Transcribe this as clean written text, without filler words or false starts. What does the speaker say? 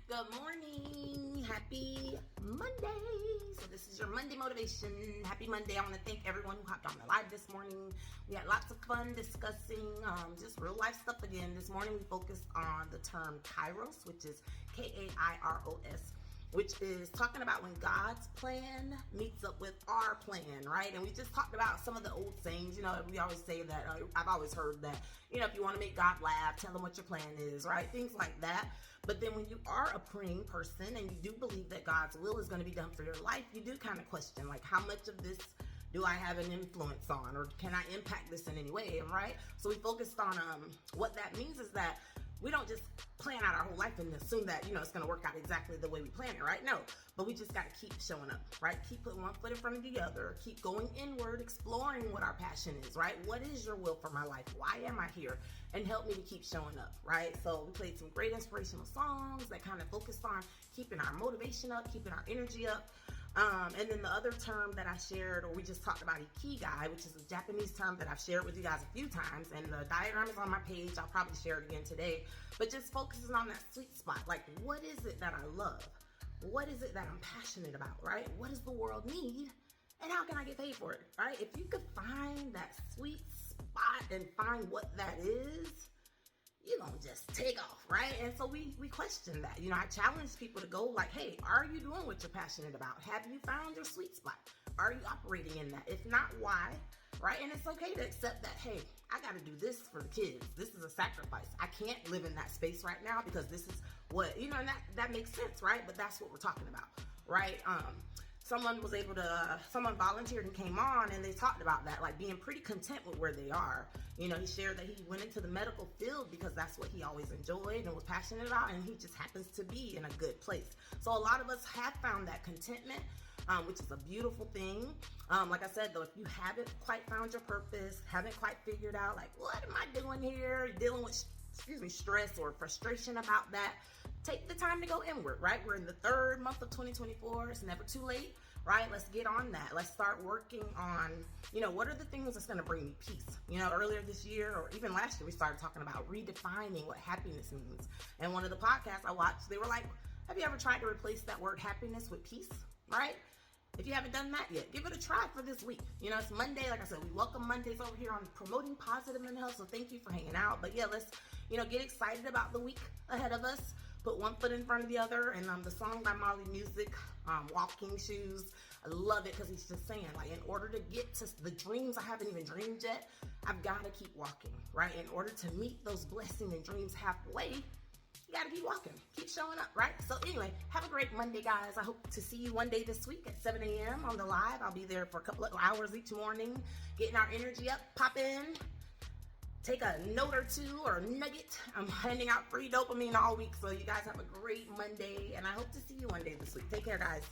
Good morning. Happy Monday. So this is your Monday motivation. Happy Monday. I want to thank everyone who hopped on the live this morning. We had lots of fun discussing just real life stuff again. This morning we focused on the term Kairos, which is Kairos, which is talking about when God's plan meets up with our plan, right? And we just talked about some of the old sayings. You know, we always say that, I've always heard that, you know, if you want to make God laugh, tell him what your plan is, right? Things like that. But then when you are a praying person and you do believe that God's will is going to be done for your life, you do kind of question, like, how much of this do I have an influence on, or can I impact this in any way, right? So we focused on what that means is that we don't just plan out our whole life and assume that, you know, it's going to work out exactly the way we plan it, right? No, but we just got to keep showing up, right? Keep putting one foot in front of the other, keep going inward, exploring what our passion is, right? What is your will for my life? Why am I here? And help me to keep showing up, right? So we played some great inspirational songs that kind of focused on keeping our motivation up, keeping our energy up. And then the other term that I shared, or we just talked about, IKIGAI, which is a Japanese term that I've shared with you guys a few times, and the diagram is on my page. I'll probably share it again today, but just focusing on that sweet spot. Like, what is it that I love? What is it that I'm passionate about, right? What does the world need? And how can I get paid for it, right? If you could find that sweet spot and find what that is, you're gonna just take off, right? And so we question that. You know, I challenge people to go like, hey, are you doing what you're passionate about? Have you found your sweet spot? Are you operating in that? If not, why? Right? And it's okay to accept that, hey, I gotta do this for the kids. This is a sacrifice. I can't live in that space right now because this is what, you know, and that makes sense, right? But that's what we're talking about, right? Someone volunteered and came on and they talked about that, like being pretty content with where they are. You know, he shared that he went into the medical field because that's what he always enjoyed and was passionate about, and he just happens to be in a good place. So a lot of us have found that contentment, which is a beautiful thing. Like I said, though, if you haven't quite found your purpose, haven't quite figured out, like, what am I doing here? Dealing with, stress or frustration about that, take the time to go inward, right? We're in the third month of 2024. It's never too late, right? Let's get on that. Let's start working on, you know, what are the things that's going to bring me peace? You know, earlier this year or even last year, we started talking about redefining what happiness means. And one of the podcasts I watched, they were like, have you ever tried to replace that word happiness with peace, right? If you haven't done that yet, give it a try for this week. You know, it's Monday. Like I said, we welcome Mondays over here on Promoting Positive Mental Health. So thank you for hanging out. But yeah, let's, you know, get excited about the week ahead of us. Put one foot in front of the other. And the song by Molly Music, Walking Shoes, I love it because he's just saying, like, in order to get to the dreams I haven't even dreamed yet, I've got to keep walking, right? In order to meet those blessings and dreams halfway, you gotta keep walking, keep showing up, right? So anyway, have a great Monday, guys. I hope to see you one day this week at 7 a.m. on the live. I'll be there for a couple of hours each morning, getting our energy up. Pop in, take a note or two or a nugget. I'm handing out free dopamine all week. So you guys have a great Monday, and I hope to see you one day this week. Take care, guys.